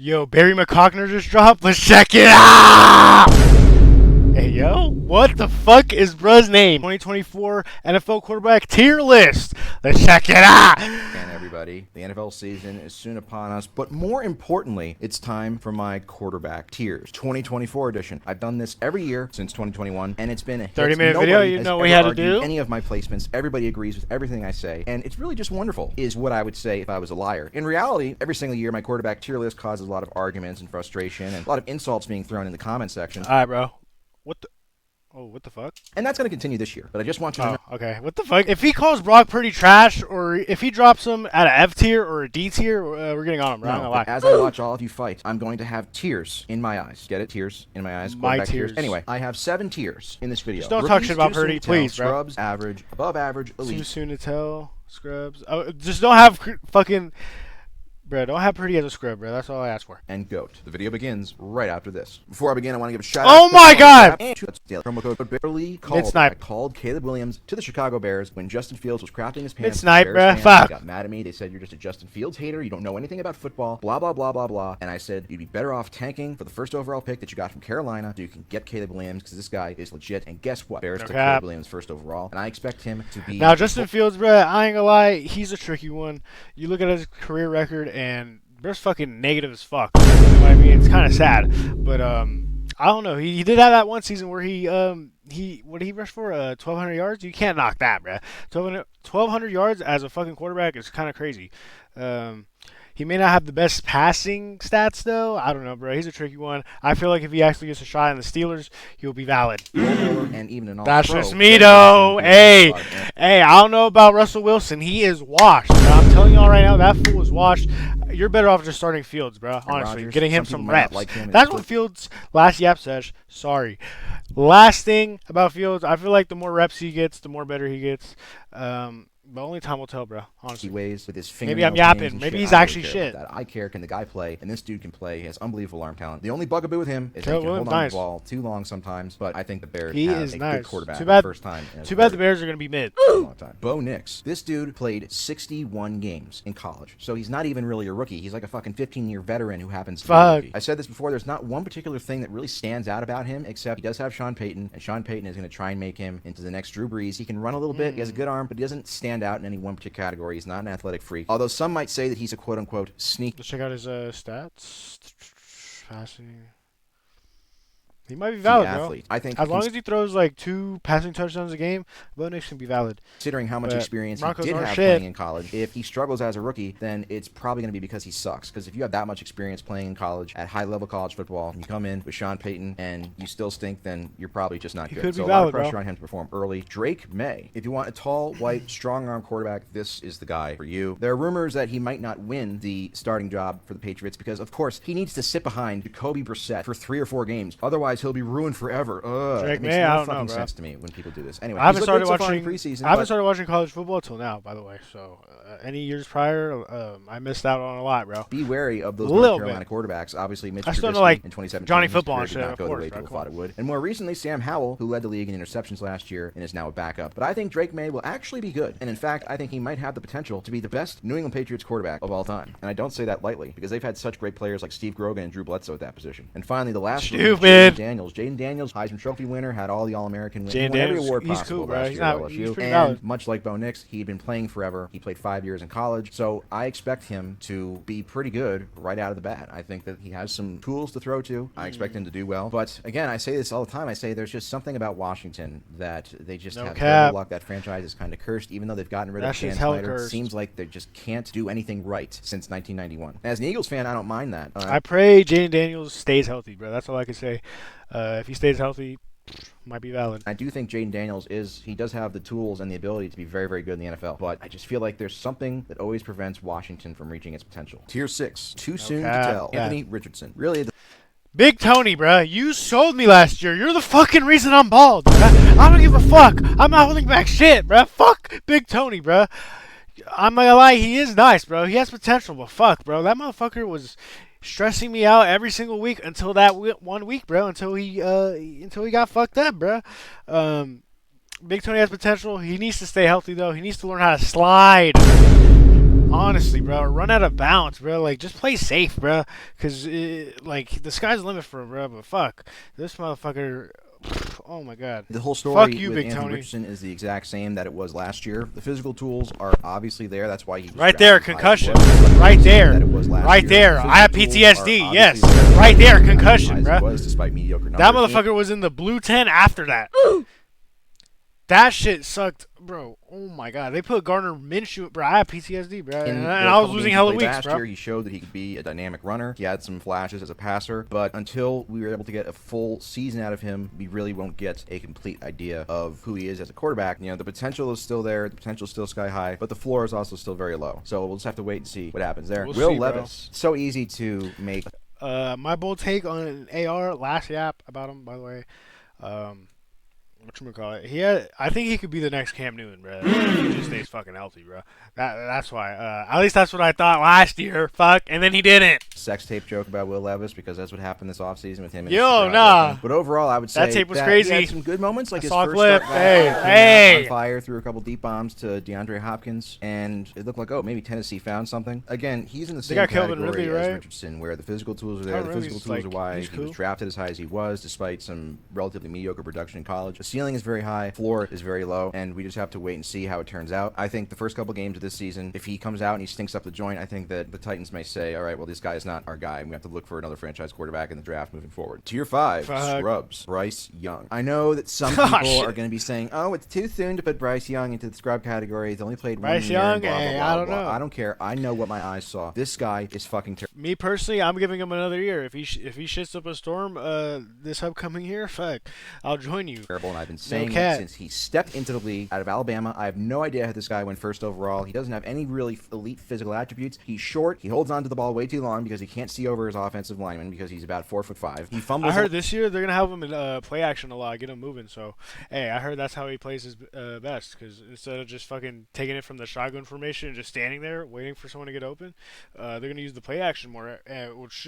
Yo, Barry McCockner just dropped. Let's check it out! Hey, yo, what the fuck is bruh's name? 2024 NFL quarterback tier list. Let's check it out! And everybody, the NFL season is soon upon us, but more importantly, it's time for my quarterback tiers 2024 edition. I've done this every year since 2021, and it's been a 30-minute video. You know what we had to do? Any of my placements, everybody agrees with everything I say, and it's really just wonderful, is what I would say if I was a liar. In reality, every single year, my quarterback tier list causes a lot of arguments and frustration, and a lot of insults being thrown in the comment section. All right, bro. What the? Oh, what the fuck? And that's going to continue this year, but I just want you to know. Okay. What the fuck? If he calls Brock Purdy trash, or if he drops him at an F tier or a D tier, we're getting on him, bro. No, but as I watch all of you fight, I'm going to have tears in my eyes. Get it? Tears in my eyes. My tears. Anyway, I have 7 tiers in this video. Just don't talk shit about Purdy, please, bro. Scrubs, average, above average, elite. Too soon to tell. Scrubs. Oh, just don't have fucking... Bro, don't have Purdy as a scrub, bro. That's all I ask for. And GOAT. The video begins right after this. Before I begin, I want to give a shout out. Oh my god! And promo code barely called. I called Caleb Williams to the Chicago Bears when Justin Fields was crafting his pants. Mid-snipe, bro. Fuck. They got mad at me. They said you're just a Justin Fields hater. You don't know anything about football. Blah blah blah blah blah. And I said you'd be better off tanking for the first overall pick that you got from Carolina, so you can get Caleb Williams because this guy is legit. And guess what? Bears took Caleb Williams first overall, and I expect him to be. Now Justin Fields, bro. I ain't gonna lie, he's a tricky one. You look at his career record and. Bruh's fucking negative as fuck. You know what I mean? It's kind of sad, but I don't know. He did have that one season where he what did he rush for? 1,200 yards. You can't knock that, bruh. 1,200 yards as a fucking quarterback is kind of crazy. He may not have the best passing stats, though. I don't know, bro. He's a tricky one. I feel like if he actually gets a shot in the Steelers, he'll be valid. And even an That's just me, though. Hey, I don't know about Russell Wilson. He is washed. Bro. I'm telling y'all right now, that fool is washed. You're better off just starting Fields, bro. Honestly, getting him some reps. That's what Fields last yap sesh. Sorry. Last thing about Fields, I feel like the more reps he gets, the more better he gets. But only time will tell, bro. Honestly. He weighs with his Maybe I'm yapping. Maybe he's actually shit. I care. Can the guy play? And this dude can play. He has unbelievable arm talent. The only bugaboo with him is that he can hold on to the ball too long sometimes. But I think the Bears have a good quarterback for the first time. Too bad the Bears are going to be mid. Long time. Bo Nix. This dude played 61 games in college. So he's not even really a rookie. He's like a fucking 15-year veteran who happens to be a rookie. I said this before. There's not one particular thing that really stands out about him, except he does have Sean Payton. And Sean Payton is going to try and make him into the next Drew Brees. He can run a little bit. He has a good arm, but he doesn't stand out in any one particular category. He's not an athletic freak. Although some might say that he's a quote-unquote sneak. Let's check out his stats. Passing. He might be valid, athlete. Bro. I think as long as he throws like 2 passing touchdowns a game, Bo Nix can be valid. Considering how much experience he did have playing in college, if he struggles as a rookie, then it's probably going to be because he sucks. Because if you have that much experience playing in college at high-level college football, and you come in with Sean Payton and you still stink, then you're probably just not good. So a lot of pressure on him to perform early. Drake May. If you want a tall, white, strong-arm quarterback, this is the guy for you. There are rumors that he might not win the starting job for the Patriots because, of course, he needs to sit behind Jacoby Brissett for 3 or 4 games. Otherwise, he'll be ruined forever. It makes no fucking sense to me when people do this. Anyway, I haven't started watching college football until now, by the way. So any years prior, I missed out on a lot, bro. Be wary of those North Carolina quarterbacks. Obviously, Mitch Trubisky in 2017 Johnny Football and shit, did not go the way people thought it would. And more recently, Sam Howell, who led the league in interceptions last year and is now a backup. But I think Drake May will actually be good. And in fact, I think he might have the potential to be the best New England Patriots quarterback of all time. And I don't say that lightly because they've had such great players like Steve Grogan and Drew Bledsoe at that position. And finally, the last one, Jaden Daniels, Heisman Trophy winner, had all the All-American wins, won every award possible last year at LSU. And much like Bo Nix, he'd been playing forever. He played 5 years in college, so I expect him to be pretty good right out of the bat. I think that he has some tools to throw to. I expect him to do well. But again, I say this all the time. I say there's just something about Washington that they just have no luck. That franchise is kind of cursed, even though they've gotten rid of Dan Snyder. It seems like they just can't do anything right since 1991. As an Eagles fan, I don't mind that. I pray Jaden Daniels stays healthy, bro. That's all I can say. If he stays healthy, might be valid. I do think Jaden Daniels he does have the tools and the ability to be very, very good in the NFL, but I just feel like there's something that always prevents Washington from reaching its potential. Tier 6, too soon to tell. Anthony Richardson. Really, Big Tony, bruh. You sold me last year. You're the fucking reason I'm bald, bruh. I don't give a fuck. I'm not holding back shit, bruh. Fuck Big Tony, bruh. I'm not gonna lie, he is nice, bro. He has potential, but fuck, bro. That motherfucker was stressing me out every single week until that 1 week, bro. Until he got fucked up, bro. Big Tony has potential. He needs to stay healthy though. He needs to learn how to slide. Honestly, bro, run out of bounds, bro. Like, just play safe, bro. Cause like the sky's the limit for him, bro. But fuck, this motherfucker. Oh my god. The whole Fuck story you, with Big Anthony Tony. Richardson is the exact same that it was last year. The physical tools are obviously there. That's why he was Right there, drafted high as he concussion. was. Right there. That it was last Right year. there. The I have physical tools are PTSD. obviously Yes. there. Right there, As concussion, high as he bro. was, despite mediocre That numbers. motherfucker was in the blue 10 after that. That shit sucked, bro. Oh my god. They put Gardner Minshew, bro. I have PTSD, bro. In And the I was couple losing games he hella played weeks, last bro. year, he showed that he could be a dynamic runner. He had some flashes as a passer, but until we were able to get a full season out of him, we really won't get a complete idea of who he is as a quarterback. You know, the potential is still there, the potential is still sky high, but the floor is also still very low. So we'll just have to wait and see what happens there. We'll Will see, bro. Levis, so easy to make. My bold take on an AR, last yap about him, by the way. Whatchamacallit. I think he could be the next Cam Newton, bro. If he just stays fucking healthy, bro. That's why. At least that's what I thought last year. Fuck, and then he didn't. Sex tape joke about Will Levis because that's what happened this offseason with him. And Yo, his nah. girlfriend. But overall, I would say That tape was he crazy. had some good moments, like I his saw a first clip. start back, Hey, came out hey. on fire, threw a couple deep bombs to DeAndre Hopkins, and it looked like, oh, maybe Tennessee found something. Again, he's in the same got Calvin category Ridley, as right? Richardson, where the physical tools are there. Calvin The physical Ridley's, tools are why he's he was cool. drafted as high as he was, despite some relatively mediocre production in college. The ceiling is very high, floor is very low, and we just have to wait and see how it turns out. I think the first couple games of this season, if he comes out and he stinks up the joint, I think that the Titans may say, all right, well, this guy is not our guy, and we have to look for another franchise quarterback in the draft moving forward. Tier 5, Fuck. Scrubs, Bryce Young. I know that some Oh, people shit. are going to be saying, oh, it's too soon to put Bryce Young into the scrub category. He's only played Bryce 1 year. Young, blah, blah, hey, blah, I don't blah. know. I don't care. I know what my eyes saw. This guy is fucking terrible. Me personally, I'm giving him another year. If he shits up a storm, this upcoming year, fuck, I'll join you. And I've been saying it cat. since he stepped into the league out of Alabama. I have no idea how this guy went first overall. He doesn't have any really elite physical attributes. He's short. He holds on to the ball way too long because he can't see over his offensive lineman because he's about 4'5". He fumbles. I heard this year they're gonna have him in play action a lot, get him moving. So, hey, I heard that's how he plays his best. Because instead of just fucking taking it from the shotgun formation and just standing there waiting for someone to get open, they're gonna use the play action more. Which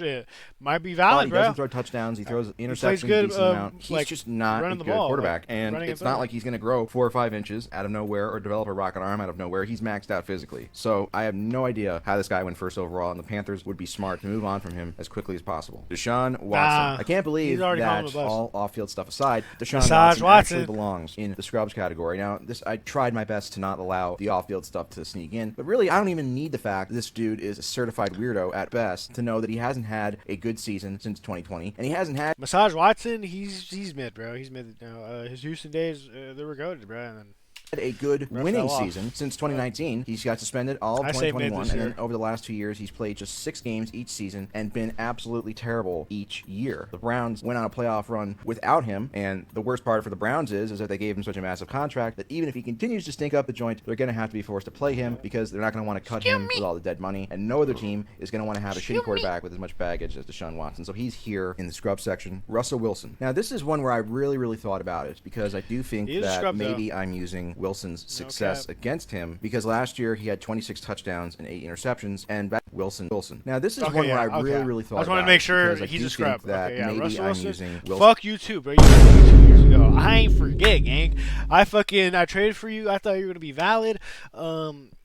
might be valid, he bro. doesn't throw touchdowns. He throws interceptions good, a decent amount. He's like, just not a running good the ball, quarterback. like, And running it's it not down. like he's going to grow 4 or 5 inches out of nowhere or develop a rocket arm out of nowhere. He's maxed out physically. So I have no idea how this guy went first overall, and the Panthers would be smart to move on from him as quickly as possible. Deshaun Watson. I can't believe he's already calling that him a bust. all off-field stuff aside, Deshaun Massage Watson actually Watson. belongs in the scrubs category. Now, I tried my best to not allow the off-field stuff to sneak in, but really, I don't even need the fact that this dude is a certified weirdo at best to know that he hasn't had a good season since 2020, and he hasn't had Massage Watson, he's mid, bro. He's mid now. His Houston days, they were goated, bro. And then a good Ref winning fell off. season since 2019. He's got suspended all of I say mid 2021, this and then year. over the last 2 years, he's played just 6 games each season and been absolutely terrible each year. The Browns went on a playoff run without him, and the worst part for the Browns is that they gave him such a massive contract that even if he continues to stink up the joint, they're going to have to be forced to play him because they're not going to want to cut him with all the dead money, and no other team is going to want to have a shitty quarterback with as much baggage as Deshaun Watson. So he's here in the scrub section. Russell Wilson. Now, this is one where I really thought about it because I do think He is a that scrub, maybe though. I'm using Wilson's success cap. against him because last year he had 26 touchdowns and 8 interceptions, and back Wilson. Now, this is Okay, one where yeah, I okay. really thought I just want about to make it sure because I he's do a scrub. think that Okay, yeah, maybe Russell I'm Wilson. using Wilson. Fuck you too, bro. You told me 2 years ago. I ain't forget, gang. I traded for you. I thought you were gonna be valid.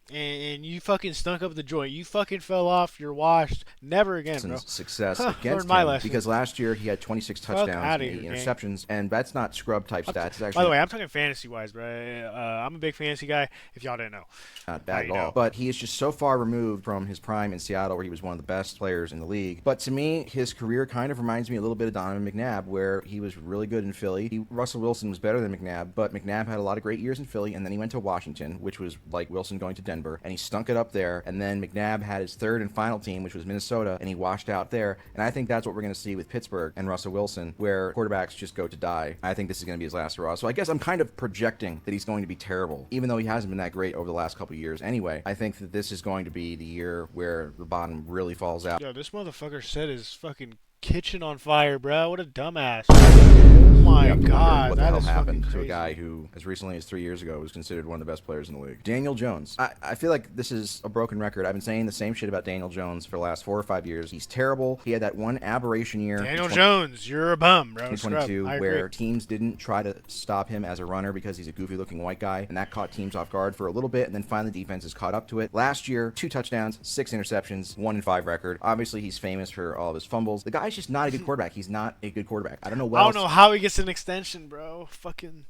And you fucking stunk up the joint. You fucking fell off. You're washed. Never again, bro. Success Huh, against learned my him lesson. because last year he had 26 Fuck touchdowns outta and 8 here, gang. interceptions, and that's not scrub type stats. It's By actually the way, I'm talking fantasy wise, bro. I'm a big fantasy guy. If y'all didn't know. not bad at you all. know. But he is just so far removed from his prime in Seattle, where he was one of the best players in the league. But to me, his career kind of reminds me a little bit of Donovan McNabb, where he was really good in Philly. Russell Wilson was better than McNabb, but McNabb had a lot of great years in Philly, and then he went to Washington, which was like Wilson going to Denver, and he stunk it up there. And then McNabb had his third and final team, which was Minnesota, and he washed out there. And I think that's what we're going to see with Pittsburgh and Russell Wilson, where quarterbacks just go to die. I think this is going to be his last hurrah. So I guess I'm kind of projecting that he's going to be terrible, even though he hasn't been that great over the last couple of years. Anyway, I think that this is going to be the year where the bottom really falls out. Yo, this motherfucker said his fucking kitchen on fire, bro. What a dumbass. Oh You my have to wonder god, what the that hell is fucking happened to a crazy. guy who, as recently as 3 years ago, was considered one of the best players in the league. Daniel Jones. I feel like this is a broken record. I've been saying the same shit about Daniel Jones for the last 4 or 5 years. He's terrible. He had that one aberration year, Daniel Jones, you're a bum, bro. Scrub. 2022, I where agree. teams didn't try to stop him as a runner because he's a goofy-looking white guy, and that caught teams off guard for a little bit, and then finally defenses caught up to it. Last year, 2 touchdowns, 6 interceptions, 1-5 record. Obviously, he's famous for all of his fumbles. The guy's just not a good quarterback. He's not a good quarterback. I don't know what I don't else. know how he gets an extension, bro. Fucking.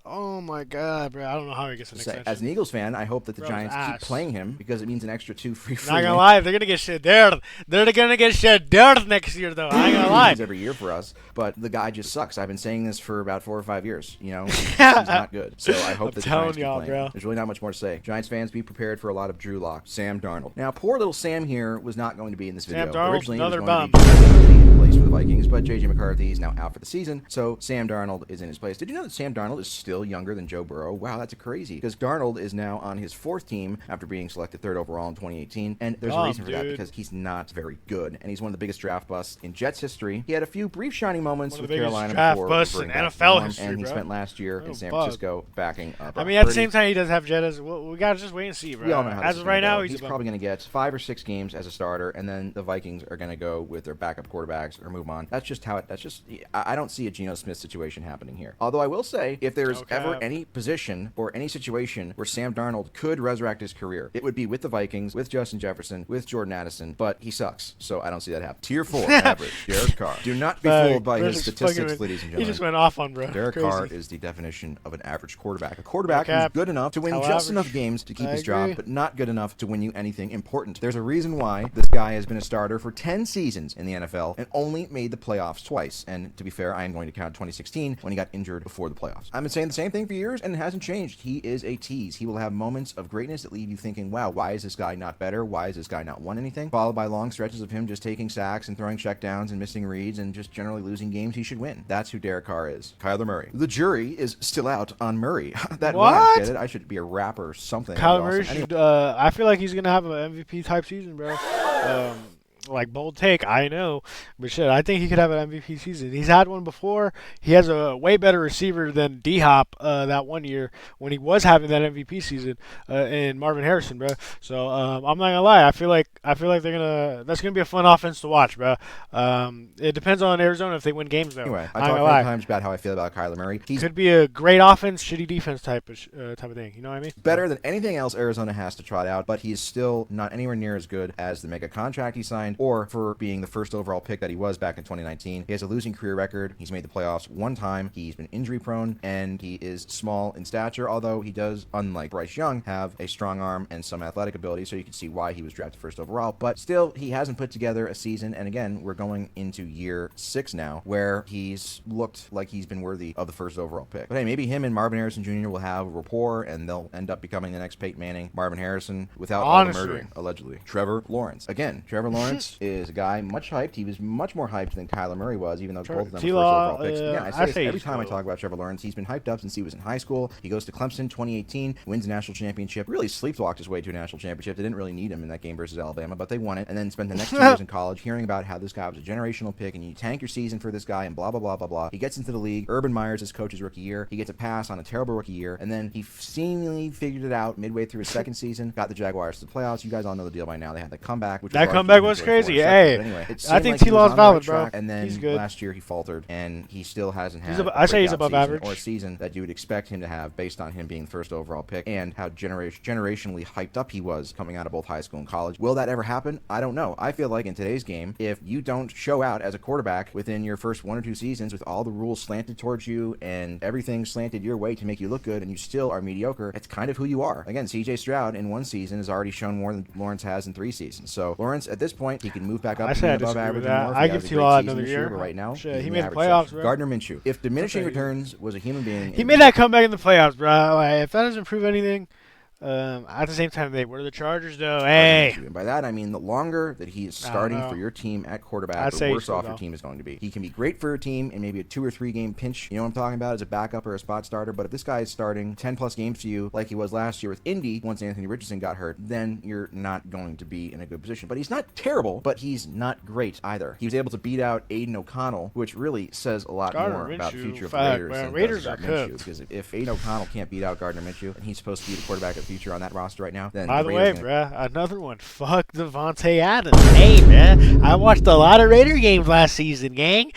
Oh my god, bro. I don't know how he gets an Say, extension. as an Eagles fan, I hope that the Bro's Giants ass. keep playing him because it means an extra 2 free Not gonna wins lie, they're gonna get shit dirt. They're gonna get shit dirt next year, though. I ain't gonna lie. every year for us. But the guy just sucks. I've been saying this for about 4 or 5 years. You know, he's not good. So I hope I'm that the telling Giants keep y'all, playing. bro. There's really not much more to say. Giants fans, be prepared for a lot of Drew Lock, Sam Darnold. Now, poor little Sam here was not going to be in this video. Sam Darnold, Originally, another it was going bum. to be J.J. McCarthy in place for the Vikings, but J.J. McCarthy is now out for the season, so Sam Darnold is in his place. Did you know that Sam Darnold is still younger than Joe Burrow? Wow, that's crazy. Because Darnold is now on his 4th team after being selected 3rd overall in 2018, and there's a reason for that Dude. because he's not very good, and he's one of the biggest draft busts in Jets history. He had a few brief shining moments One of with the biggest Carolina draft before busts reverting in back to NFL form, history, and he bro. spent last year in Oh, San bug. Francisco backing up. I mean, at the Purdy. same time, he does have Jettas. Well, we gotta just wait and see, bro. We all know how As this of is right gonna now, go. he's He's a bum. probably going to get 5 or 6 games as a starter, and then the Vikings are going to go with their backup quarterbacks or move on. That's just how it. That's just. I don't see a Geno Smith situation happening here. Although I will say, if there's Okay. ever any position or any situation where Sam Darnold could resurrect his career, it would be with the Vikings, with Justin Jefferson, with Jordan Addison. But he sucks, so I don't see that happen. Tier 4 average. Derek Carr. Do not be fooled by Bro his just statistics, fucking- ladies and He gentlemen. just went off on, bro. Derek Crazy. Carr is the definition of an average quarterback. A quarterback who's Cap. good enough to win How just average? enough games to keep I his agree. job, but not good enough to win you anything important. There's a reason why this guy has been a starter for 10 seasons in the NFL and only made the playoffs twice. And to be fair, I am going to count 2016 when he got injured before the playoffs. I've been saying the same thing for years, and it hasn't changed. He is a tease. He will have moments of greatness that leave you thinking, wow, why is this guy not better? Why has this guy not won anything? Followed by long stretches of him just taking sacks and throwing checkdowns and missing reads and just generally losing games he should win. That's who Derek Carr is. Kyler Murray. The jury is still out on Murray. That What? rhymes, get it? I should be a rapper or something. Kyler That'd be Murray awesome. should. I feel like he's gonna have an MVP type season, bro. Like bold take, I know, but shit, I think he could have an MVP season. He's had one before. He has a way better receiver than D Hop that one year when he was having that MVP season in Marvin Harrison, bro. So I'm not gonna lie, I feel like that's gonna be a fun offense to watch, bro. It depends on Arizona if they win games though. Anyway, I Not talked gonna many lie. times about how I feel about Kyler Murray. He's Could be a great offense, shitty defense type of thing. You know what I mean? better than anything else Arizona has to trot out, but he is still not anywhere near as good as the mega contract he signed or for being the first overall pick that he was back in 2019. He has a losing career record. He's made the playoffs one time. He's been injury prone, and he is small in stature, although he does, unlike Bryce Young, have a strong arm and some athletic ability, so you can see why he was drafted first overall. But still, he hasn't put together a season, and again, we're going into year 6 now, where he's looked like he's been worthy of the first overall pick. But hey, maybe him and Marvin Harrison Jr. will have rapport, and they'll end up becoming the next Peyton Manning. Marvin Harrison, without all the Honestly. murdering, allegedly. Trevor Lawrence. Again, Trevor Lawrence is a guy much hyped. He was much more hyped than Kyler Murray was, even though both of them were first T-Law, overall picks. Yeah, I I say this say every he's time I cool. talk about Trevor Lawrence. He's been hyped up since he was in high school. He goes to Clemson 2018, wins a national championship, really sleepwalked his way to a national championship. They didn't really need him in that game versus Alabama, but they won it, and then spent the next 2 years in college hearing about how this guy was a generational pick, and you tank your season for this guy, and blah, blah, blah, blah, blah. He gets into the league. Urban Meyer's his coach's rookie year. He gets a pass on a terrible rookie year, and then he seemingly figured it out midway through his second season, got the Jaguars to the playoffs. You guys all know the deal by now. They had the comeback, which That largely comeback due was to a crazy. four Hey, interceptions. But anyway, it I seemed think like he T-Law's was on the valid, right track, bro. and then He's good. last year he faltered, and he still hasn't had I say he's breakout above season average. or a season that you would expect him to have based on him being the first overall pick and how generationally hyped up he was coming out of both high school and college. Will that ever happen? I don't know. I feel like in today's game, if you don't show out as a quarterback within your first 1 or 2 seasons with all the rules slanted towards you and everything slanted your way to make you look good and you still are mediocre, it's kind of who you are. Again, CJ Stroud in 1 season has already shown more than Lawrence has in 3 seasons. So Lawrence, at this point, he can move back up I to say I being above disagree average with and that. more if I he give has a T-Law great season another this year, year. but right now, Shit, he's he in made the the average playoffs, section. bro. Gardner Minshew. If diminishing Okay. returns was a human being, He made that comeback in the playoffs, bro. Like, if that doesn't prove anything, At the same time, they were the Chargers, though. Gardner Hey, Minshew. And by that, I mean the longer that he is I don't starting know. for your team at quarterback, I'd the say worse so, off your though. team is going to be. He can be great for your team in maybe a 2 or 3 game pinch, you know what I'm talking about, as a backup or a spot starter. But if this guy is starting 10 plus games for you, like he was last year with Indy, once Anthony Richardson got hurt, then you're not going to be in a good position. But he's not terrible, but he's not great either. He was able to beat out Aiden O'Connell, which really says a lot Gardner more about the Minshew, future of the fuck, Raiders man. than it Raiders does about are Minshew. cooked. Because if Aiden O'Connell can't beat out Gardner Minshew, and he's supposed to be the quarterback of the future on that roster right now, then By the way, Raiders bruh, another one. Fuck Devontae Adams. Hey, man, I watched a lot of Raider games last season, gang.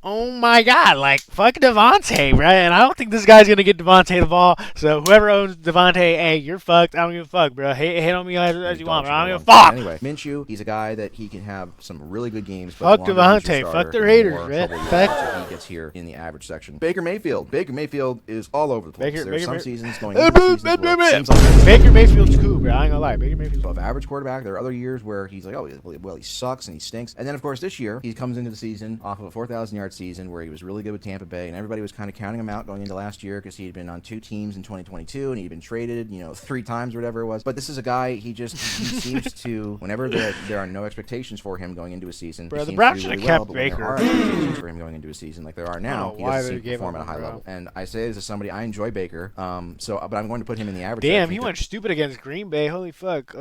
Oh my god, like fuck Devontae, bruh. And I don't think this guy's gonna get Devontae the ball. So whoever owns Devontae, hey, you're fucked. I don't give a fuck, bruh. Hate on me as you want, but I don't give a fuck. Anyway, Minshew, he's a guy that he can have some really good games. Fuck But the longer he's your Devontae. starter, Fuck the the Raiders, more man. trouble you'll Fuck. have if he gets here in the average section. Baker Mayfield. Baker Mayfield is all over the place. Baker- There are some Baker- seasons going into seasons where it seems like Baker Mayfield's cool, bro. I ain't gonna lie. Baker Mayfield's above average quarterback. There are other years where he's like, oh, well, he sucks and he stinks. And then, of course, this year, he comes into the season off of a 4,000-yard season where he was really good with Tampa Bay, and everybody was kind of counting him out going into last year because he had been on 2 teams in 2022, and he'd been traded, 3 times or whatever it was. But this is a guy, he seems to, whenever there are no expectations for him going into a season, Bro, he the seems Browns to do should really have well, kept but when there Baker. are expectations for him going into a season like there are now, know he why doesn't they seem to gave perform him at a high bro. level. And I say this as somebody, I enjoy Baker, but I'm going to put him in the average. Damn, section he went stupid against Green Bay. Holy fuck.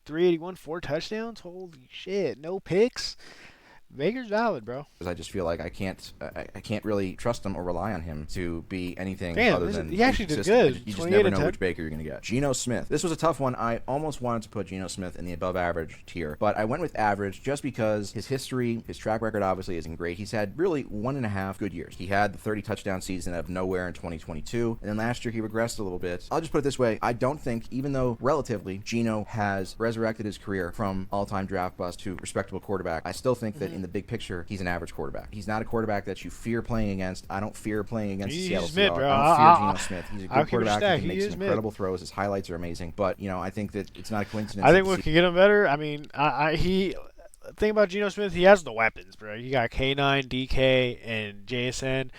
381, 4 touchdowns. Holy shit. No picks. Baker's valid, bro. because I just feel like I can't really trust him or rely on him to be anything Damn, other than he actually did consistent. good. You just 28 never and know 10. which Baker you're going to get. Geno Smith. This was a tough one. I almost wanted to put Geno Smith in the above average tier, but I went with average just because his history, his track record obviously isn't great. He's had really 1.5 good years. He had the 30 touchdown season out of nowhere in 2022, and then last year he regressed a little bit. I'll just put it this way. I don't think, even though relatively Geno has resurrected his career from all-time draft bust to respectable quarterback, I still think that in the big picture, he's an average quarterback. He's not a quarterback that you fear playing against. I don't fear playing against the He's Seattle mid, Seahawks. bro. I don't fear Geno Smith. He's a I'll good keep quarterback. respect. He can He make is some mid. incredible throws. His highlights are amazing. But, I think that it's not a coincidence. I think what could get him better, I mean, thing about Geno Smith, he has the weapons, bro. You got K9, DK, and JSN.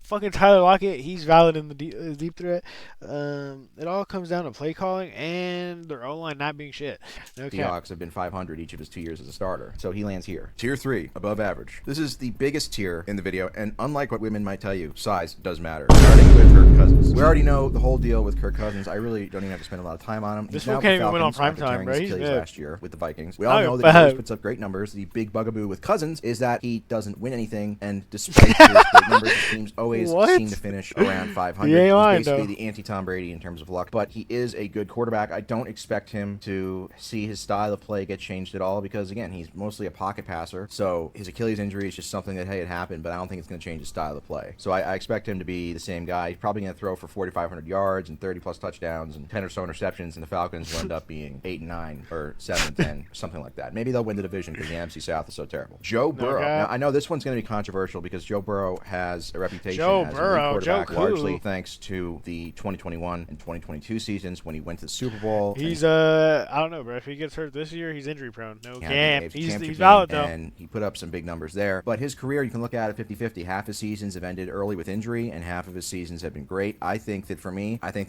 Fucking Tyler Lockett, he's valid in the deep threat. It all comes down to play calling and their O-line not being shit. No cap. Seahawks have been 500 each of his 2 years as a starter. So he lands here. Tier 3, above average. This is the biggest tier in the video, and unlike what women might tell you, size does matter. Starting with Kirk Cousins. We already know the whole deal with Kirk Cousins. I really don't even have to spend a lot of time on him. This He's now one can't with the even win on Falcons prime after time, tearing bro. his He's Achilles mid. last year with the Vikings. We all know that he bad. always puts up great numbers. The big bugaboo with Cousins is that he doesn't win anything, and despite his great numbers, his teams always What? seem to finish around 500. He ain't lying, He's basically though. the anti-Tom Brady in terms of luck, but he is a good quarterback. I don't expect him to see his style of play get changed at all because, again, he's mostly a pocket passer, so his Achilles injury is just something that, hey, it happened, but I don't think it's going to change his style of play. So I expect him to be the same guy. He's probably going to throw for 4,500 yards and 30-plus touchdowns and 10 or so interceptions, and the Falcons will end up being 8-9 or 7-10, something like that. Maybe they'll win the division because the NFC South is so terrible. Joe Burrow. cap. Now, I know this one's going to be controversial because Joe Burrow has a reputation Joe as Burrow, a lead quarterback, Joe Cool. largely thanks to the 2021 and 2022 seasons when he went to the Super Bowl. He's I don't know, bro. If he gets hurt this year, he's injury prone. No cap. He's He's valid though. And he put up some big numbers there. But his career, you can look at it 50-50. Half his seasons have ended early with injury, and half of his seasons have been great. I think that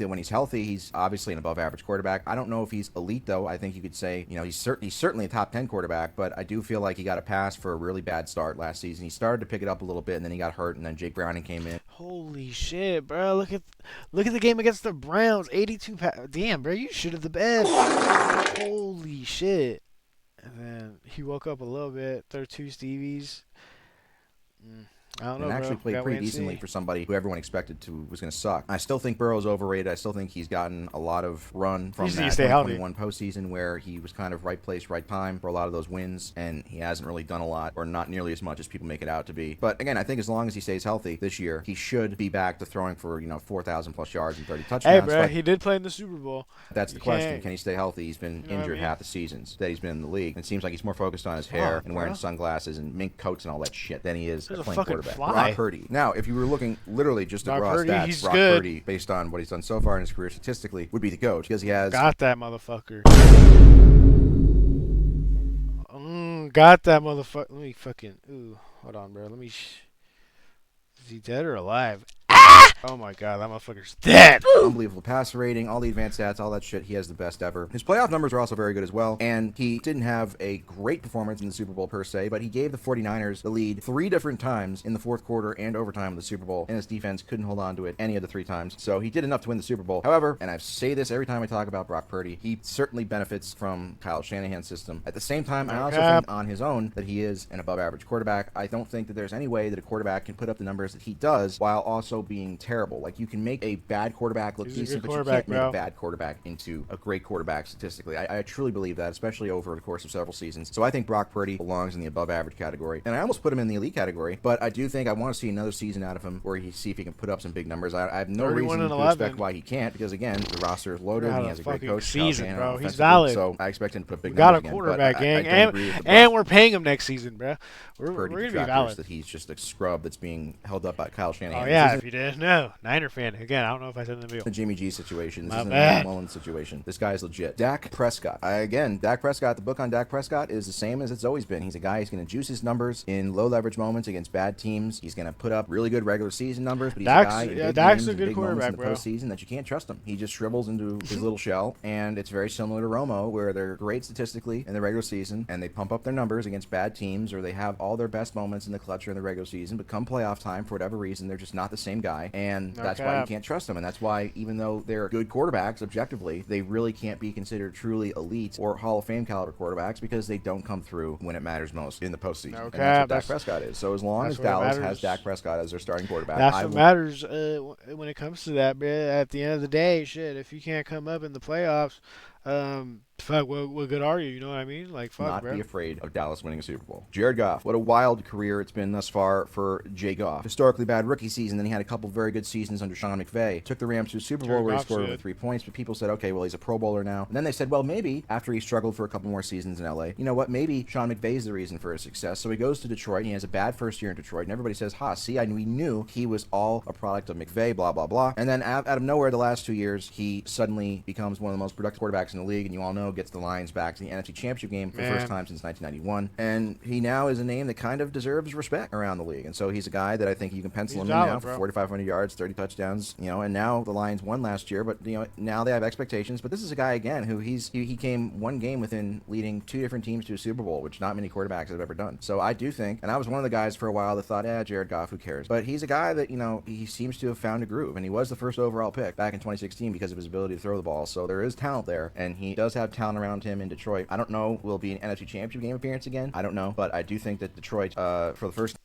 when he's healthy, he's obviously an above-average quarterback. I don't know if he's elite, though. I think you could say, he's certainly a top 10 quarterback, but I do feel like he got a pass for a really bad start last season. He started to pick it up a little bit, and then he got hurt, and then Jake Browning came in. Holy shit, bro! Look at the game against the Browns. 82. Damn, bro, you shit at the bed. Holy shit! And then he woke up a little bit. Throw 2 Stevies. I don't know, And actually bro. played Gotta pretty wait and decently see. for somebody who everyone expected was going to suck. I still think Burrow's overrated. I still think he's gotten a lot of run from He just needs that to stay healthy. 2021 postseason where he was kind of right place, right time for a lot of those wins, and he hasn't really done a lot, or not nearly as much as people make it out to be. But again, I think as long as he stays healthy this year, he should be back to throwing for 4,000 plus yards and 30 touchdowns. Hey, bro, But he did play in the Super Bowl. that's the You question. can't- Can he stay healthy? He's been know what I injured mean? half the seasons that he's been in the league. It seems like he's more focused on his hair Fuck, and wearing bro. sunglasses and mink coats and all that shit than he is There's a a playing fucking quarterback. fly. Brock Purdy. Now, if you were looking literally just at Brock raw Purdy, stats, he's Brock good. Purdy, based on what he's done so far in his career statistically, would be the GOAT because he has Got that motherfucker. Got that motherfucker. Let me fucking. Ooh, hold on, bro. Let me. Is he dead or alive? Ah! Oh my god, that motherfucker's dead. Unbelievable passer rating, all the advanced stats, all that shit. He has the best ever. His playoff numbers are also very good as well, and he didn't have a great performance in the Super Bowl per se, but he gave the 49ers the lead 3 different times in the fourth quarter and overtime of the Super Bowl, and his defense couldn't hold on to it any of the 3 times. So he did enough to win the Super Bowl. However, and I say this every time I talk about Brock Purdy, he certainly benefits from Kyle Shanahan's system. At the same time, I also think on his own that he is an above average quarterback. I don't think that there's any way that a quarterback can put up the numbers that he does while also being terrible. Like, you can make a bad quarterback look decent, but you can't make a bad quarterback into a great quarterback statistically. I truly believe that, especially over the course of several seasons. So I think Brock Purdy belongs in the above average category, and I almost put him in the elite category, but I do think I want to see another season out of him where he see if he can put up some big numbers. I have no reason to expect why he can't, because again, the roster is loaded and he has a great coach. Season, bro. He's valid. So I expect him to put big numbers again. We got a quarterback, gang, and we're paying him next season, bro. We're going to be valid. That he's just a scrub that's being held up by Kyle Shanahan. Oh yeah, if you didn't know, Niner fan. Again, I don't know if I said in the video. The Jimmy G situation. This isn't a Mullen situation. This guy's legit. Dak Prescott. Dak Prescott, the book on Dak Prescott is the same as it's always been. He's a guy who's going to juice his numbers in low leverage moments against bad teams. He's going to put up really good regular season numbers, but he's a guy in Dak's games a good big quarterback, in the postseason that you can't trust him. He just shrivels into his little shell, and it's very similar to Romo, where they're great statistically in the regular season, and they pump up their numbers against bad teams, or they have all their best moments in the clutch or in the regular season, but come playoff time, for whatever reason, they're just not the same guy, and that's why you can't trust them, and that's why, even though they're good quarterbacks objectively, they really can't be considered truly elite or Hall of Fame caliber quarterbacks because they don't come through when it matters most in the postseason. And that's what Dak Prescott is. So as long as Dallas has Dak Prescott as their starting quarterback, that's what matters when it comes to that, man. At the end of the day, shit, if you can't come up in the playoffs, fuck, what good are you? You know what I mean? Like, fuck, not bro. Be afraid of Dallas winning a Super Bowl. Jared Goff. What a wild career it's been thus far for Jay Goff. Historically bad rookie season, then he had a couple very good seasons under Sean McVay. Took the Rams to a Super Bowl where he scored over 3 points, but people said, okay, well, he's a Pro Bowler now. And then they said, well, maybe after he struggled for a couple more seasons in LA, you know what? Maybe Sean McVay's the reason for his success. So he goes to Detroit, and he has a bad first year in Detroit, and everybody says, see, we knew he was all a product of McVay, blah, blah, blah. And then out of nowhere, the last 2 years, he suddenly becomes one of the most productive quarterbacks in the league, and you all know gets the Lions back to the NFC Championship game for the first time since 1991, and he now is a name that kind of deserves respect around the league, and so he's a guy that I think you can pencil him in now for 4,500 yards, 30 touchdowns, you know, and now the Lions won last year, but, you know, now they have expectations, but this is a guy, again, who he came one game within leading 2 different teams to a Super Bowl, which not many quarterbacks have ever done, so I do think, and I was one of the guys for a while that thought, Jared Goff, who cares, but he's a guy that, you know, he seems to have found a groove, and he was the first overall pick back in 2016 because of his ability to throw the ball, so there is talent there, and he does have talent around him in Detroit. I don't know, will be an NFC Championship game appearance again? I don't know, but I do think that Detroit, for the first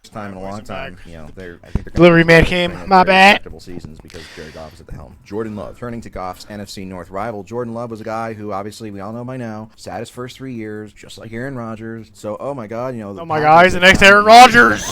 time in a long time, you know, I think they're delivery man came. My bad. Respectable seasons because Jared Goff is at the helm. Jordan Love, turning to Goff's NFC North rival. Jordan Love was a guy who obviously we all know by now sat his first 3 years, just like Aaron Rodgers. So, oh my God, you know, oh my God, he's the next Aaron Rodgers.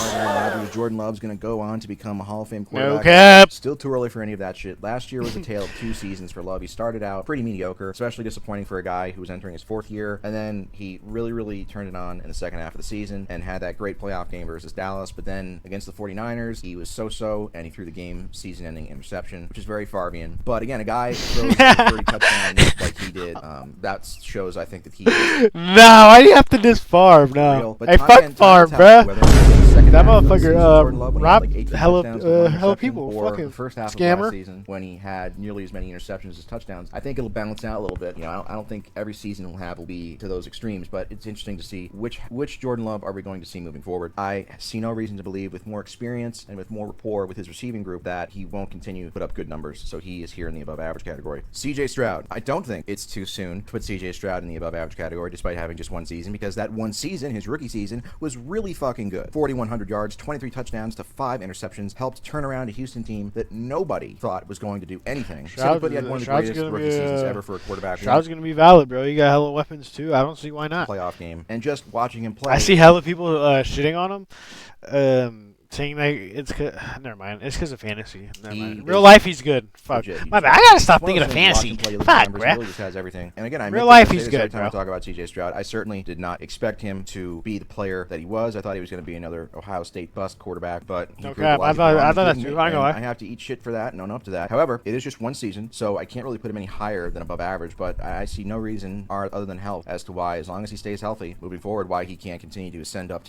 Jordan Love's going to go on to become a Hall of Fame quarterback. No cap. Still too early for any of that shit. Last year was a tale of 2 seasons for Love. He started out pretty mediocre, especially disappointing for a guy who was entering his 4th year, and then he really turned it on in the second half of the season and had that great playoff game versus Dallas, but then against the 49ers, he was so-so, and he threw the game season-ending interception, which is very Favrean. But again, a guy who throws 30 touchdowns like he did, that shows, I think, that he is... No, why do you have to diss Favre? No. Hey, fuck Favre, bruh. That motherfucker robbed hella people. Fucking the first half scammer. Of last season, when he had nearly as many interceptions as touchdowns, I think it'll balance out a little bit. You know, I don't think every season will be to those extremes, but it's interesting to see which Jordan Love are we going to see moving forward. I see no reason to believe, with more experience and with more rapport with his receiving group, that he won't continue to put up good numbers. So he is here in the above average category. CJ Stroud. I don't think it's too soon to put CJ Stroud in the above average category, despite having just one season, because that one season, his rookie season, was really fucking good. 4,100 yards, 23 touchdowns to 5 interceptions, helped turn around a Houston team that nobody thought was going to do anything. But he had one of the greatest rookie seasons ever for a quarterback. Stroud's going to be valid, bro. You got hella weapons too. I don't see why not. Playoff game. And just watching him play. I see hella people shitting on him. Saying that it's never mind. It's because of fantasy. Never mind. Real life, he's good. Fuck. My bad. I gotta stop thinking of fantasy. Fuck, bro. Really just has everything. And again, real life, he's good. Every time I talk about CJ Stroud, I certainly did not expect him to be the player that he was. I thought he was going to be another Ohio State bust quarterback, but he proved I thought that too. I have to eat shit for that and own up to that. However, it is just one season, so I can't really put him any higher than above average. But I see no reason other than health as to why, as long as he stays healthy moving forward, why he can't continue to ascend up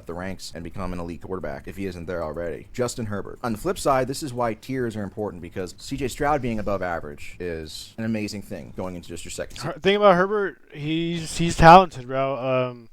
the ranks and become an elite quarterback. quarterback if he isn't there already. Justin Herbert. On the flip side, this is why tiers are important, because CJ Stroud being above average is an amazing thing going into just your second season. Thing about Herbert, he's talented, bro.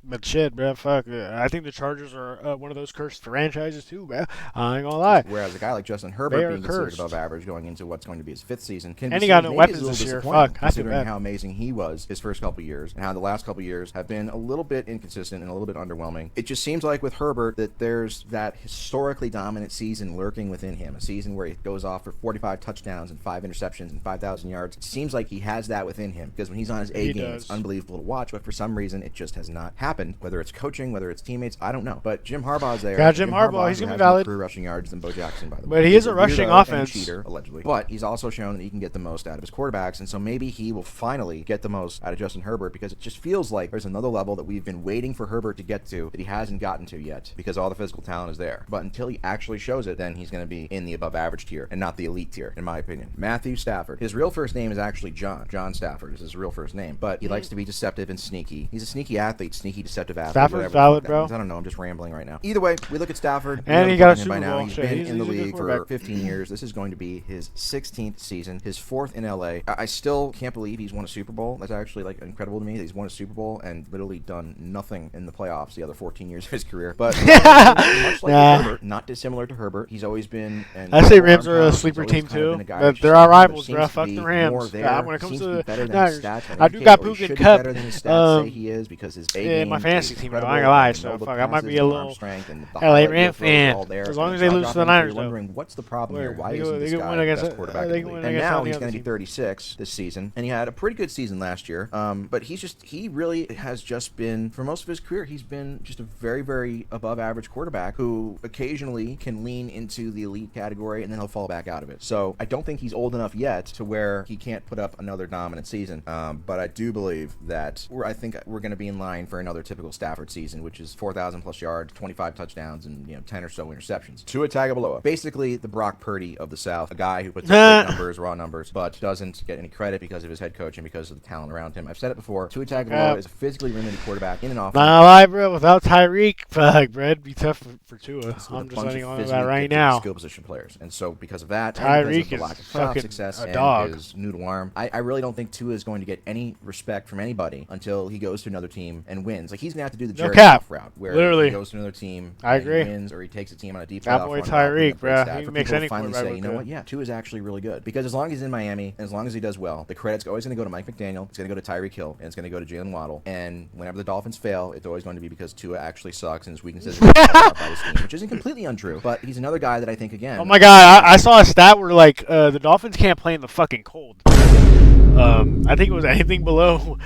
But shit, bro, fuck. I think the Chargers are one of those cursed franchises too, bro. I ain't gonna lie. Whereas a guy like Justin They Herbert are being considered cursed. above average going into what's going to be his 5th season can And be he got seen no maybe as weapons a little this year. disappointing, Fuck, I feel considering bad. how amazing he was his first couple years and how the last couple years have been a little bit inconsistent and a little bit underwhelming. It just seems like with Herbert that there's that historically dominant season lurking within him, a season where he goes off for 45 touchdowns and 5 interceptions and 5,000 yards. It seems like he has that within him, because when he's on his A game, it's unbelievable to watch, but for some reason it just has not happened, whether it's coaching, whether it's teammates, I don't know. But Jim Harbaugh's there. Yeah, Jim Harbaugh, he's gonna be has more valid. career rushing yards than Bo Jackson, by the way. But he is a rushing weirdo offense. And a cheater, allegedly. But he's also shown that he can get the most out of his quarterbacks, and so maybe he will finally get the most out of Justin Herbert, because it just feels like there's another level that we've been waiting for Herbert to get to that he hasn't gotten to yet, because all the physical talent is there. But until he actually shows it, then he's going to be in the above average tier and not the elite tier, in my opinion. Matthew Stafford. His real first name is actually John. John Stafford is his real first name, but he likes to be deceptive and sneaky. He's a sneaky athlete, sneaky deceptive athlete. Stafford's valid, bro. I don't know. I'm just rambling right now. Either way, we look at Stafford. And he got a by Super now. Bowl. He's Shit, been he's in the a good league for quarterback. 15 years. This is going to be his 16th season, his 4th in LA. I still can't believe he's won a Super Bowl. That's actually like incredible to me that he's won a Super Bowl and literally done nothing in the playoffs the other 14 years of his career. But much like Herbert, not dissimilar to Herbert, he's always been. I say Rams are a sleeper team too, but they're our rivals, bro. Fuck the Rams. When it comes to the Niners, I do got Puka and Cup. Better than his stats say he is, because his A game my fantasy is team, though. incredible, I ain't gonna lie. and So all the fuck, I might be passes a and little arm strength and the LA highlight Rams throws are all fan. there. As long And as they Josh lose to the Offense, Niners, you're though. wondering what's the problem here? Why They isn't go- this they go guy win the against best it. quarterback in They the can league? win And against now any he's other going to be team. 36 this season, and he had a pretty good season last year. But he really has just been, for most of his career, he's been just a very, very above average quarterback who occasionally can lean into the elite category and then he'll fall back out of it. So I don't think he's old enough yet to where he can't put up another dominant season. But I do believe that I think we're going to be in line for another typical Stafford season, which is 4,000 plus yards, 25 touchdowns, and 10 or so interceptions. Tua Tagovailoa, basically the Brock Purdy of the South, a guy who puts up great numbers, raw numbers, but doesn't get any credit because of his head coach and because of the talent around him. I've said it before. Tua Tagovailoa is a physically limited quarterback in an offense. Not lie, bro. Without Tyreek, fuck, bro, it'd be tough for Tua. With I'm a just bunch letting of you know that physically right gifted now. skill position players, and so because of that, Tyreek and because of the is lack of playoff fucking success a and dog. his noodle arm, I really don't think Tua is going to get any respect from anybody until he goes to another team and wins. Like, he's gonna have to do the No Jared cap. Goff route, where Literally. he goes to another team, I and agree. He wins, or he takes a team on a deep That playoff boy run, Tyreek, and bruh, breaks he for makes people to any finally quarterback say, look you know good. what, yeah, Tua is actually really good. Because as long as he's in Miami, and as long as he does well, the credit's always going to go to Mike McDaniel, it's going to go to Tyreek Hill, and it's going to go to Jalen Waddle. And whenever the Dolphins fail, it's always going to be because Tua actually sucks and his weaknesses are by his team, which isn't completely untrue. But he's another guy that I think, again, Oh my god, I saw a stat where like the Dolphins can't play in the fucking cold. I think it was anything below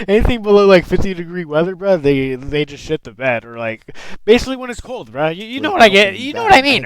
anything below like 50-degree weather, bro. They just shit the bed, or like basically when it's cold, bro. You know what I get? You know what I mean?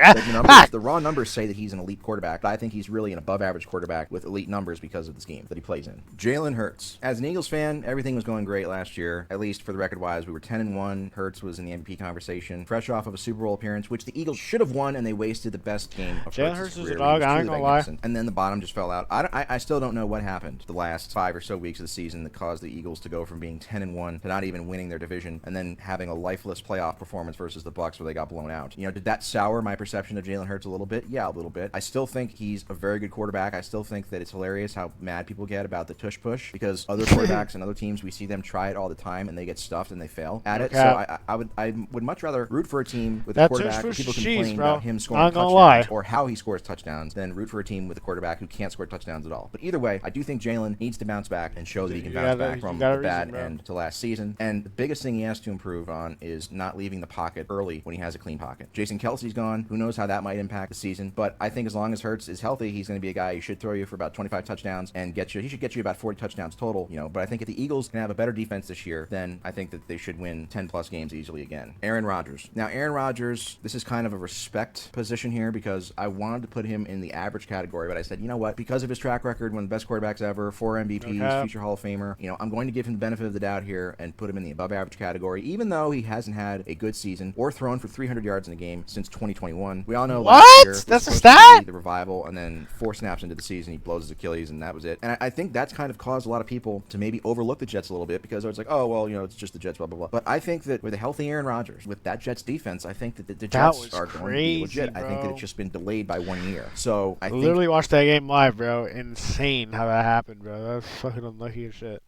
The raw numbers say that he's an elite quarterback, but I think he's really an above-average quarterback with elite numbers because of the scheme that he plays in. Jalen Hurts. As an Eagles fan, everything was going great last year. At least for the record-wise, we were 10-1. Hurts was in the MVP conversation, fresh off of a Super Bowl appearance, which the Eagles should have won, and they wasted the best game of Jalen Hurts' Hurts is a career. dog. He was I ain't truly gonna lie. magnificent. And then the bottom just fell out. I still don't know what happened the last 5 or so weeks of the season that caused the Eagles to go from being 10-1 to not even winning their division, and then having a lifeless playoff performance versus the Bucs where they got blown out. Did that sour my perception of Jalen Hurts a little bit? Yeah, a little bit. I still think he's a very good quarterback. I still think that it's hilarious how mad people get about the tush push, because other quarterbacks and other teams, we see them try it all the time and they get stuffed and they fail at it. So I would much rather root for a team with a quarterback where people complain about him scoring touchdowns or how he scores touchdowns than root for a team with a quarterback who can't score touchdowns at all. But either way, I do think Jalen needs to bounce back and show that he can bounce back from the bad end to last season. And the biggest thing he has to improve on is not leaving the pocket early when he has a clean pocket. Jason Kelsey's gone. Who knows how that might impact the season? But I think as long as Hurts is healthy, he's going to be a guy who should throw you for about 25 touchdowns and he should get you about 40 touchdowns total. But I think if the Eagles can have a better defense this year, then I think that they should win 10 plus games easily again. Aaron Rodgers. Now, Aaron Rodgers, this is kind of a respect position here because I wanted to put him in the average category, but I said, you know what? Because of his track record, one of the best quarterbacks ever, 4 MVPs, future Hall of Famer, I'm going to give him the benefit of the doubt here and put him in the above average category, even though he hasn't had a good season or thrown for 300 yards in a game since 2021. We all know last year was That's a supposed to stat? be the revival, and then 4 snaps into the season, he blows his Achilles, and that was it. And I think that's kind of caused a lot of people to maybe overlook the Jets a little bit because it's like, oh, well, it's just the Jets, blah, blah, blah. But I think that with a healthy Aaron Rodgers, with that Jets defense, I think that the Jets are going to be legit. Bro. I think that it's just been delayed by 1 year. So I literally watched that game live, bro. Insane how that happened, bro. That's fucking unlucky as shit.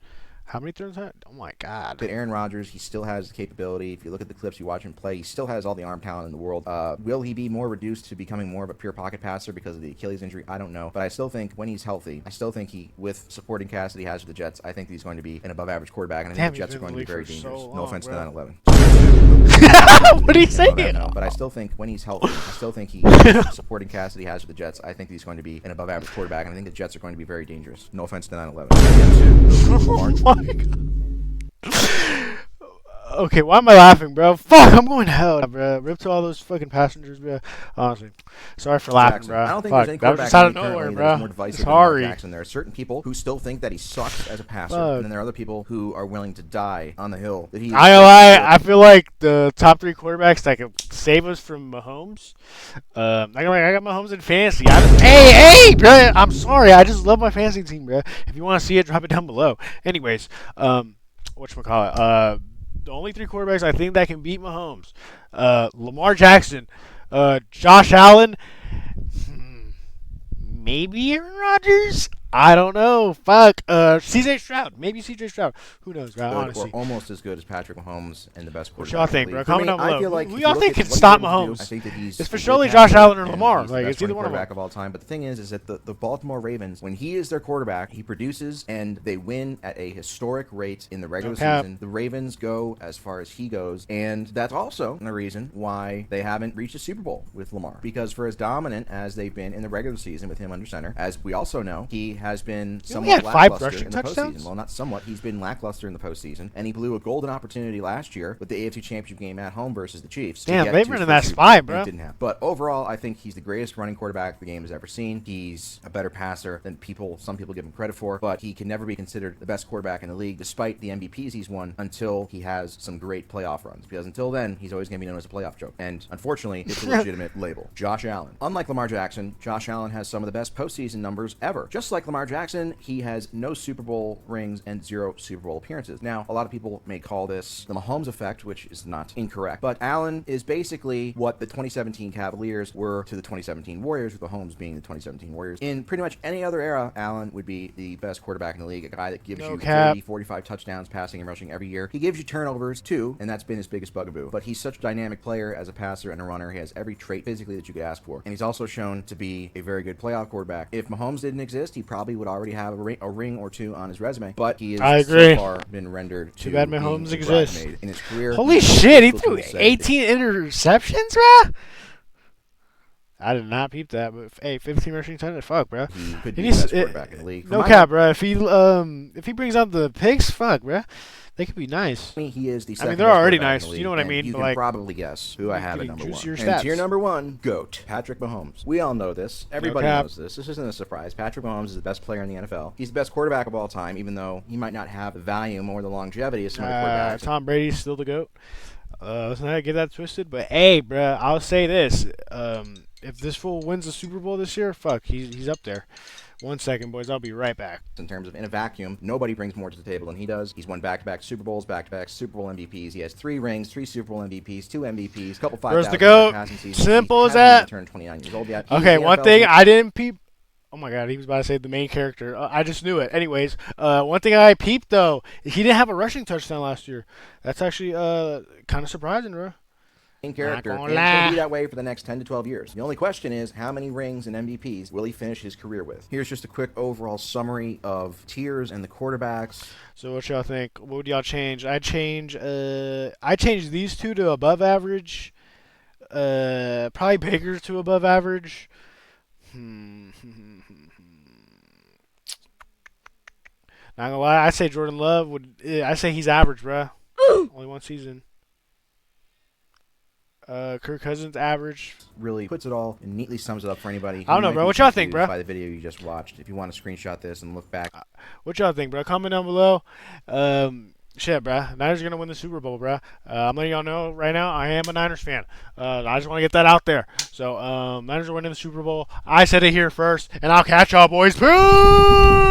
How many throws had? Oh my god. But Aaron Rodgers, he still has the capability. If you look at the clips, you watch him play, he still has all the arm talent in the world. Will he be more reduced to becoming more of a pure pocket passer because of the Achilles injury? I don't know. But I still think when he's healthy, with supporting cast that he has with the Jets, I think he's going to be an above average quarterback, and I think the Jets are going to be very dangerous. No offense to 9/11. What are you saying? But I still think when he's healthy, supporting cast that he has with the Jets, I think he's going to be an above average quarterback, and I think the Jets are going to be very dangerous. No offense to 9/11. Oh my god. Okay, why am I laughing, bro? Fuck, I'm going to hell, bro. Rip to all those fucking passengers, bro. Honestly, sorry for laughing, bro. I don't think Fuck, there's any that was quarterback just out of currently nowhere, that bro. is more divisive than Lamar Sorry. Jackson. There are certain people who still think that he sucks as a passer, Fuck. and then there are other people who are willing to die on the hill that he is. I lie. I feel like the top 3 quarterbacks that can save us from Mahomes. I got Mahomes in fantasy. Hey, bro. I'm sorry. I just love my fantasy team, bro. If you want to see it, drop it down below. Anyways, whatchamacallit? The only 3 quarterbacks I think that can beat Mahomes: Lamar Jackson, Josh Allen, maybe Aaron Rodgers. I don't know. Fuck. C.J. Stroud. Maybe C.J. Stroud. Who knows, bro? Honestly. Or almost as good as Patrick Mahomes and the best What quarterback. y'all think, bro? Comment down below. I feel like who y'all think can stop Mahomes? I think that he's it's for surely Josh Allen or Lamar. Like it's either one of them. Of all time. But the thing is that the Baltimore Ravens, when he is their quarterback, he produces and they win at a historic rate in the regular season. The Ravens go as far as he goes, and that's also the reason why they haven't reached a Super Bowl with Lamar. Because for as dominant as they've been in the regular season with him under center, as we also know, he has been somewhat lackluster in the postseason. Well, not somewhat. He's been lackluster in the postseason, and he blew a golden opportunity last year with the AFC Championship game at home versus the Chiefs. Damn, they've been in that spot, bro. It didn't happen. But overall, I think he's the greatest running quarterback the game has ever seen. He's a better passer than some people give him credit for, but he can never be considered the best quarterback in the league, despite the MVPs he's won, until he has some great playoff runs. Because until then, he's always going to be known as a playoff joke. And unfortunately, it's a legitimate label. Josh Allen. Unlike Lamar Jackson, Josh Allen has some of the best postseason numbers ever. Just like Lamar Jackson, he has no Super Bowl rings and 0 Super Bowl appearances. Now, a lot of people may call this the Mahomes effect, which is not incorrect, but Allen is basically what the 2017 Cavaliers were to the 2017 Warriors, with Mahomes being the 2017 Warriors. In pretty much any other era, Allen would be the best quarterback in the league, a guy that gives you 40, 45 touchdowns passing and rushing every year. He gives you turnovers too, and that's been his biggest bugaboo. But he's such a dynamic player as a passer and a runner. He has every trait physically that you could ask for. And he's also shown to be a very good playoff quarterback. If Mahomes didn't exist, he probably would already have a ring or 2 on his resume. But he has so far been rendered to too bad Mahomes exists in his career. Holy shit, he threw 18 interceptions, bro. I did not peep that, but hey, 15 rushing touchdowns, fuck, bro. He could be the best quarterback in the league. No cap, bro. If he brings out the picks, fuck, bro. They could be nice. He is the they're already nice. You know what I mean? You can probably guess who I have at number 1. Stats. And tier number 1, GOAT, Patrick Mahomes. We all know this. Everybody knows this. This isn't a surprise. Patrick Mahomes is the best player in the NFL. He's the best quarterback of all time, even though he might not have the volume or the longevity of some other quarterbacks. Tom Brady's still the GOAT. Let's not get that twisted. But hey, bro, I'll say this. If this fool wins the Super Bowl this year, fuck, he's up there. 1 second, boys. I'll be right back. In terms of in a vacuum, nobody brings more to the table than he does. He's won back-to-back Super Bowls, back-to-back Super Bowl MVPs. He has 3 rings, 3 Super Bowl MVPs, 2 MVPs, a couple 5,000 passing seasons. Simple as that. Turned 29 years old yet. Okay, one thing I didn't peep. Oh my god, he was about to say the main character. I just knew it. Anyways, one thing I peeped though, he didn't have a rushing touchdown last year. That's actually kind of surprising, bro. Main character, and it's going to be that way for the next 10 to 12 years. The only question is, how many rings and MVPs will he finish his career with? Here's just a quick overall summary of tiers and the quarterbacks. So what y'all think? What would y'all change? I change these 2 to above average. Probably Baker to above average. Not gonna lie, I say Jordan Love I say he's average, bro. Only 1 season. Kirk Cousins average. Really puts it all and neatly sums it up for anybody who I don't know, might bro. be What y'all think, confused bro? by the video you just watched. If you want to screenshot this and look back. What y'all think, bro? Comment down below. Shit, bro. Niners are gonna win the Super Bowl, bro. I'm letting y'all know right now. I am a Niners fan. I just want to get that out there. So, Niners are winning the Super Bowl. I said it here first, and I'll catch y'all, boys. Peace!